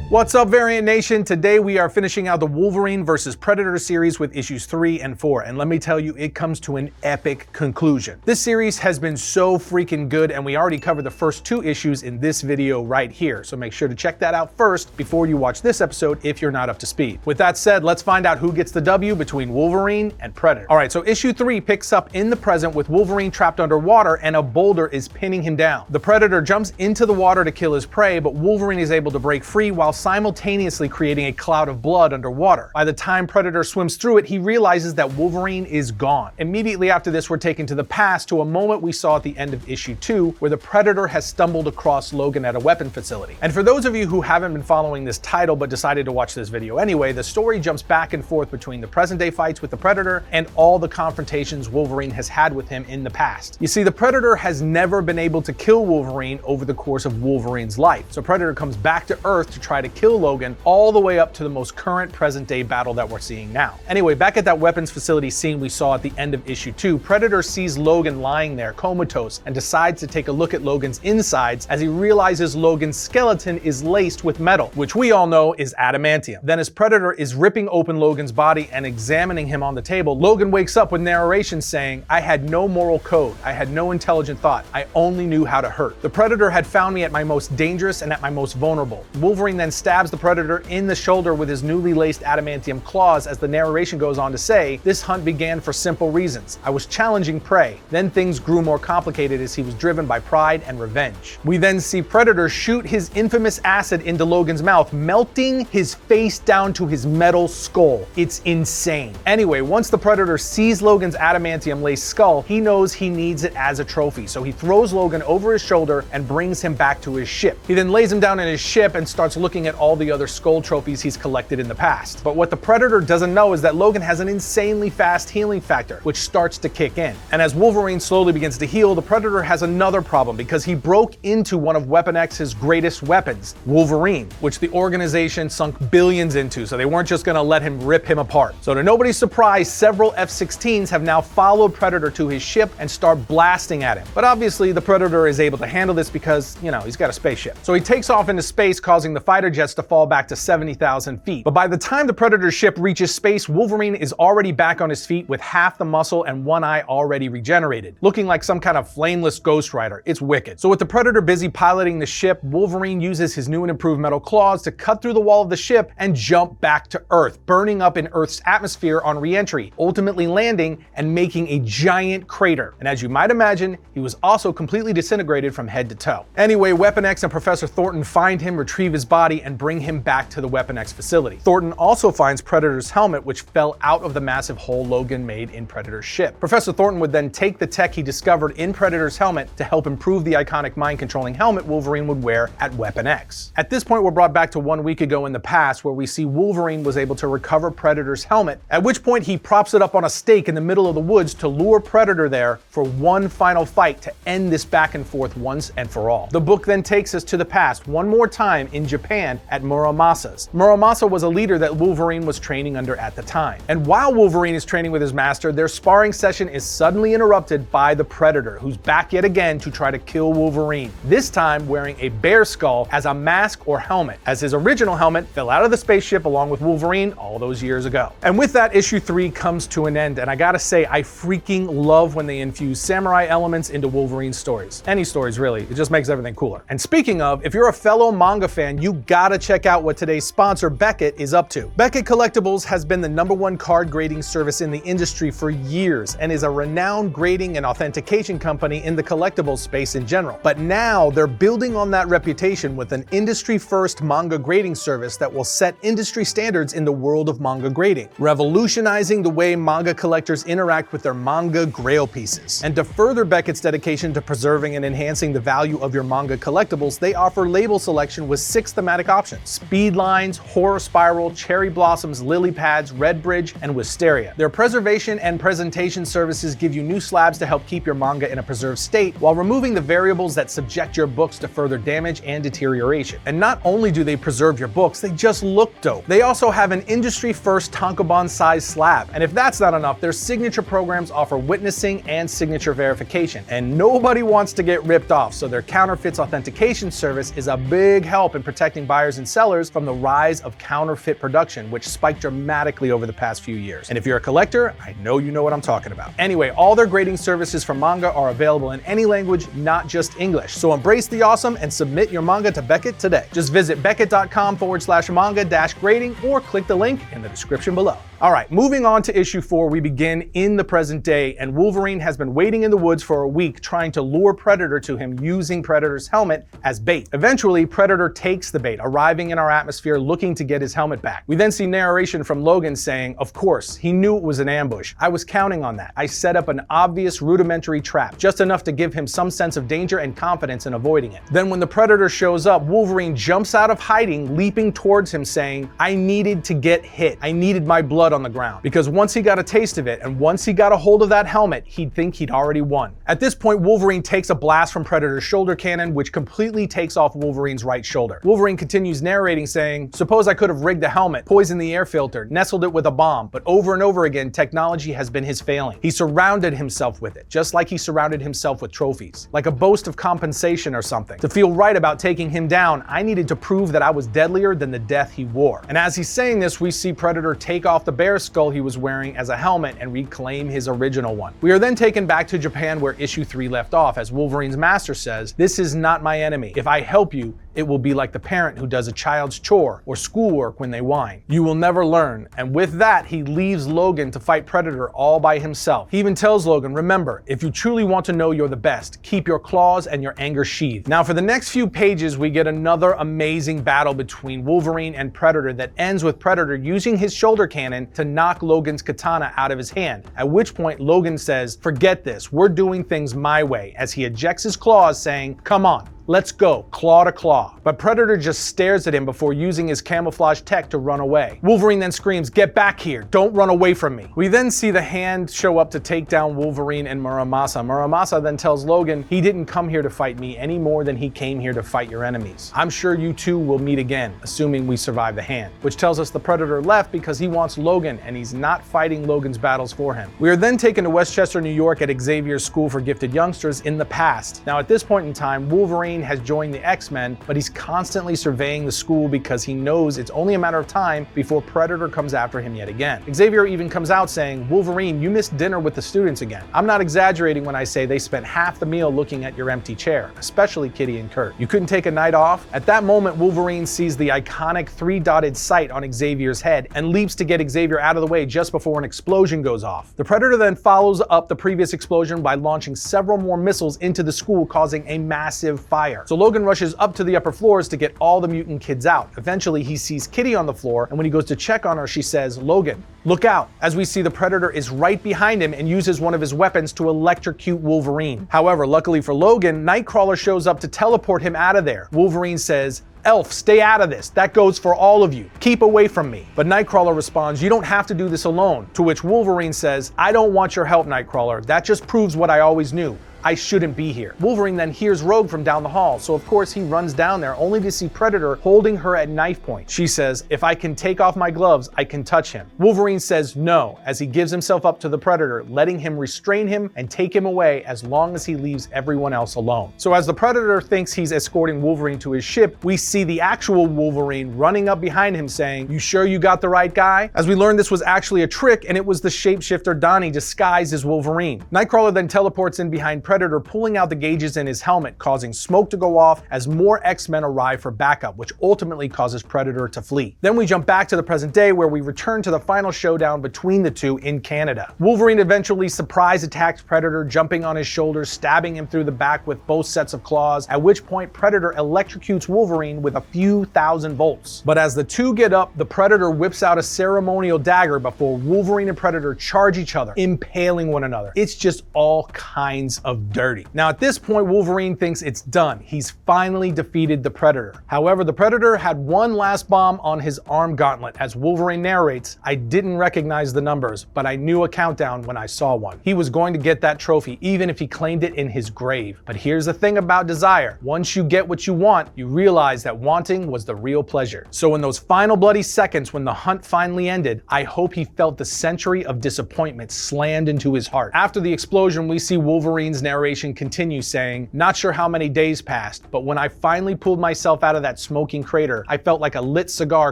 What's up, Variant Nation? Today we are finishing out the Wolverine vs. Predator series with issues 3 and 4, and let me tell you, it comes to an epic conclusion. This series has been so freaking good, and we already covered the first 2 issues in this video right here, so make sure to check that out first before you watch this episode if you're not up to speed. With that said, let's find out who gets the W between Wolverine and Predator. Alright, so issue 3 picks up in the present with Wolverine trapped underwater and a boulder is pinning him down. The Predator jumps into the water to kill his prey, but Wolverine is able to break free while simultaneously creating a cloud of blood underwater. By the time Predator swims through it, he realizes that Wolverine is gone. Immediately after this, we're taken to the past to a moment we saw at the end of issue 2, where the Predator has stumbled across Logan at a weapon facility. And for those of you who haven't been following this title but decided to watch this video anyway, the story jumps back and forth between the present day fights with the Predator and all the confrontations Wolverine has had with him in the past. You see, the Predator has never been able to kill Wolverine over the course of Wolverine's life, so Predator comes back to Earth to try to kill Logan all the way up to the most current present day battle that we're seeing now. Anyway, back at that weapons facility scene we saw at the end of issue 2, Predator sees Logan lying there comatose and decides to take a look at Logan's insides as he realizes Logan's skeleton is laced with metal, which we all know is adamantium. Then as Predator is ripping open Logan's body and examining him on the table, Logan wakes up with narration saying, "I had no moral code, I had no intelligent thought, I only knew how to hurt. The Predator had found me at my most dangerous and at my most vulnerable." Wolverine then stabs the Predator in the shoulder with his newly laced adamantium claws as the narration goes on to say, "This hunt began for simple reasons. I was challenging prey. Then things grew more complicated as he was driven by pride and revenge." We then see Predator shoot his infamous acid into Logan's mouth, melting his face down to his metal skull. It's insane. Anyway, once the Predator sees Logan's adamantium laced skull, he knows he needs it as a trophy, so he throws Logan over his shoulder and brings him back to his ship. He then lays him down in his ship and starts looking at all the other skull trophies he's collected in the past. But what the Predator doesn't know is that Logan has an insanely fast healing factor, which starts to kick in. And as Wolverine slowly begins to heal, the Predator has another problem because he broke into one of Weapon X's greatest weapons, Wolverine, which the organization sunk billions into, so they weren't just gonna let him rip him apart. So to nobody's surprise, several F-16s have now followed Predator to his ship and start blasting at him. But obviously the Predator is able to handle this because, you know, he's got a spaceship. So he takes off into space, causing the fighter jets to fall back to 70,000 feet. But by the time the Predator's ship reaches space, Wolverine is already back on his feet with half the muscle and one eye already regenerated, looking like some kind of flameless Ghost Rider. It's wicked. So with the Predator busy piloting the ship, Wolverine uses his new and improved metal claws to cut through the wall of the ship and jump back to Earth, burning up in Earth's atmosphere on re-entry, ultimately landing and making a giant crater. And as you might imagine, he was also completely disintegrated from head to toe. Anyway, Weapon X and Professor Thornton find him, retrieve his body, and bring him back to the Weapon X facility. Thornton also finds Predator's helmet, which fell out of the massive hole Logan made in Predator's ship. Professor Thornton would then take the tech he discovered in Predator's helmet to help improve the iconic mind-controlling helmet Wolverine would wear at Weapon X. At this point, we're brought back to 1 week ago in the past, where we see Wolverine was able to recover Predator's helmet, at which point he props it up on a stake in the middle of the woods to lure Predator there for one final fight to end this back and forth once and for all. The book then takes us to the past one more time in Japan at Muramasa's. Muramasa was a leader that Wolverine was training under at the time. And while Wolverine is training with his master, their sparring session is suddenly interrupted by the Predator, who's back yet again to try to kill Wolverine, this time wearing a bear skull as a mask or helmet, as his original helmet fell out of the spaceship along with Wolverine all those years ago. And with that, issue 3 comes to an end, and I gotta say, I freaking love when they infuse samurai elements into Wolverine's stories. Any stories, really. It just makes everything cooler. And speaking of, if you're a fellow manga fan, you gotta check out what today's sponsor, Beckett, is up to. Beckett Collectibles has been the #1 card grading service in the industry for years and is a renowned grading and authentication company in the collectibles space in general. But now they're building on that reputation with an industry-first manga grading service that will set industry standards in the world of manga grading, revolutionizing the way manga collectors interact with their manga grail pieces. And to further Beckett's dedication to preserving and enhancing the value of your manga collectibles, they offer label selection with 6 thematic options: Speed Lines, Horror Spiral, Cherry Blossoms, Lily Pads, Red Bridge, and Wisteria. Their preservation and presentation services give you new slabs to help keep your manga in a preserved state while removing the variables that subject your books to further damage and deterioration. And not only do they preserve your books, they just look dope. They also have an industry-first tankobon-sized slab, and if that's not enough, their signature programs offer witnessing and signature verification. And nobody wants to get ripped off, so their counterfeits authentication service is a big help in protecting buyers and sellers from the rise of counterfeit production, which spiked dramatically over the past few years. And if you're a collector, I know you know what I'm talking about. Anyway, all their grading services for manga are available in any language, not just English. So embrace the awesome and submit your manga to Beckett today. Just visit beckett.com/manga-grading or click the link in the description below. All right, moving on to issue 4, we begin in the present day, and Wolverine has been waiting in the woods for a week trying to lure Predator to him using Predator's helmet as bait. Eventually, Predator takes the bait, arriving in our atmosphere looking to get his helmet back. We then see narration from Logan saying, "Of course, he knew it was an ambush. I was counting on that. I set up an obvious rudimentary trap, just enough to give him some sense of danger and confidence in avoiding it." Then when the Predator shows up, Wolverine jumps out of hiding, leaping towards him saying, "I needed to get hit. I needed my blood on the ground." Because once he got a taste of it, and once he got a hold of that helmet, he'd think he'd already won. At this point, Wolverine takes a blast from Predator's shoulder cannon, which completely takes off Wolverine's right shoulder. Wolverine continues narrating saying, "Suppose I could have rigged the helmet, poisoned the air filter, nestled it with a bomb, but over and over again, technology has been his failing. He surrounded himself with it, just like he surrounded himself with trophies, like a boast of compensation or something. To feel right about taking him down, I needed to prove that I was deadlier than the death he wore." And as he's saying this, we see Predator take off the bear skull he was wearing as a helmet and reclaim his original one. We are then taken back to Japan where issue 3 left off, as Wolverine's master says, "This is not my enemy. If I help you, it will be like the parent who does a child's chore or schoolwork when they whine. You will never learn." And with that, he leaves Logan to fight Predator all by himself. He even tells Logan, "Remember, if you truly want to know you're the best, keep your claws and your anger sheathed." Now for the next few pages, we get another amazing battle between Wolverine and Predator that ends with Predator using his shoulder cannon to knock Logan's katana out of his hand, at which point Logan says, "Forget this, we're doing things my way," as he ejects his claws saying, "Come on, let's go, claw to claw." But Predator just stares at him before using his camouflage tech to run away. Wolverine then screams, "Get back here, don't run away from me." We then see the Hand show up to take down Wolverine and Muramasa. Muramasa then tells Logan, "He didn't come here to fight me any more than he came here to fight your enemies. I'm sure you two will meet again, assuming we survive the Hand." Which tells us the Predator left because he wants Logan and he's not fighting Logan's battles for him. We are then taken to Westchester, New York at Xavier's School for Gifted Youngsters in the past. Now at this point in time, Wolverine has joined the X-Men, but he's constantly surveying the school because he knows it's only a matter of time before Predator comes after him yet again. Xavier even comes out saying, "Wolverine, you missed dinner with the students again. I'm not exaggerating when I say they spent half the meal looking at your empty chair, especially Kitty and Kurt. You couldn't take a night off?" At that moment, Wolverine sees the iconic 3-dotted sight on Xavier's head and leaps to get Xavier out of the way just before an explosion goes off. The Predator then follows up the previous explosion by launching several more missiles into the school, causing a massive fire. So Logan rushes up to the upper floors to get all the mutant kids out. Eventually, he sees Kitty on the floor, and when he goes to check on her, she says, "Logan, look out," as we see the Predator is right behind him and uses one of his weapons to electrocute Wolverine. However, luckily for Logan, Nightcrawler shows up to teleport him out of there. Wolverine says, "Elf, stay out of this. That goes for all of you. Keep away from me." But Nightcrawler responds, "You don't have to do this alone." To which Wolverine says, "I don't want your help, Nightcrawler. That just proves what I always knew. I shouldn't be here." Wolverine then hears Rogue from down the hall, so of course he runs down there only to see Predator holding her at knife point. She says, "If I can take off my gloves, I can touch him." Wolverine says no, as he gives himself up to the Predator, letting him restrain him and take him away as long as he leaves everyone else alone. So as the Predator thinks he's escorting Wolverine to his ship, we see the actual Wolverine running up behind him saying, "You sure you got the right guy?" As we learn, this was actually a trick, and it was the shapeshifter Donnie disguised as Wolverine. Nightcrawler then teleports in behind Predator, pulling out the gauges in his helmet, causing smoke to go off as more X-Men arrive for backup, which ultimately causes Predator to flee. Then we jump back to the present day where we return to the final showdown between the two in Canada. Wolverine eventually surprise attacks Predator, jumping on his shoulders, stabbing him through the back with both sets of claws, at which point Predator electrocutes Wolverine with a few thousand volts. But as the two get up, the Predator whips out a ceremonial dagger before Wolverine and Predator charge each other, impaling one another. It's just all kinds of dirty. Now at this point, Wolverine thinks it's done. He's finally defeated the Predator. However, the Predator had one last bomb on his arm gauntlet. As Wolverine narrates, "I didn't recognize the numbers, but I knew a countdown when I saw one." He was going to get that trophy even if he claimed it in his grave. But here's the thing about desire. Once you get what you want, you realize that wanting was the real pleasure. So in those final bloody seconds when the hunt finally ended, I hope he felt the century of disappointment slammed into his heart. After the explosion, we see Wolverine's narration continues saying, "Not sure how many days passed, but when I finally pulled myself out of that smoking crater, I felt like a lit cigar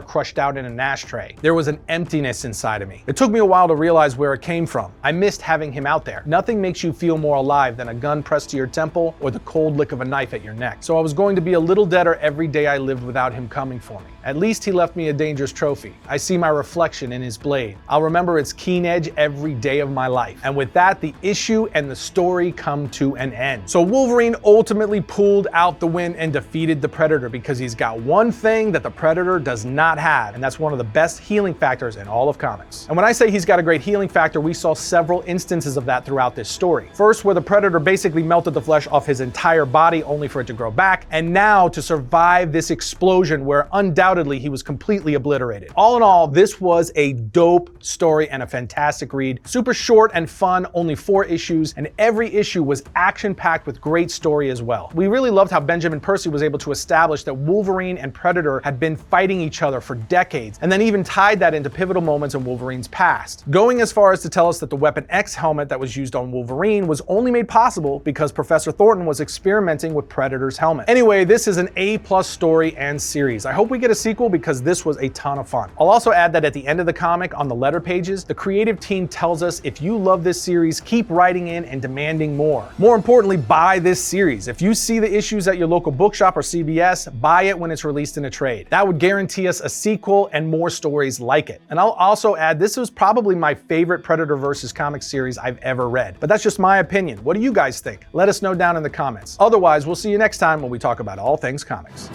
crushed out in an ashtray. There was an emptiness inside of me. It took me a while to realize where it came from. I missed having him out there. Nothing makes you feel more alive than a gun pressed to your temple or the cold lick of a knife at your neck. So I was going to be a little deader every day I lived without him coming for me. At least he left me a dangerous trophy. I see my reflection in his blade. I'll remember its keen edge every day of my life." And with that, the issue and the story come to an end. So Wolverine ultimately pulled out the win and defeated the Predator because he's got one thing that the Predator does not have, and that's one of the best healing factors in all of comics. And when I say he's got a great healing factor, we saw several instances of that throughout this story. First, where the Predator basically melted the flesh off his entire body only for it to grow back, and now to survive this explosion where undoubtedly he was completely obliterated. All in all, this was a dope story and a fantastic read. Super short and fun, only 4 issues, and every issue was action-packed with great story as well. We really loved how Benjamin Percy was able to establish that Wolverine and Predator had been fighting each other for decades, and then even tied that into pivotal moments in Wolverine's past, going as far as to tell us that the Weapon X helmet that was used on Wolverine was only made possible because Professor Thornton was experimenting with Predator's helmet. Anyway, this is an A+ story and series. I hope we get a sequel because this was a ton of fun. I'll also add that at the end of the comic, on the letter pages, the creative team tells us if you love this series, keep writing in and demanding more. More importantly, buy this series. If you see the issues at your local bookshop or CVS, buy it when it's released in a trade. That would guarantee us a sequel and more stories like it. And I'll also add, this was probably my favorite Predator vs. Comics series I've ever read. But that's just my opinion. What do you guys think? Let us know down in the comments. Otherwise, we'll see you next time when we talk about all things comics.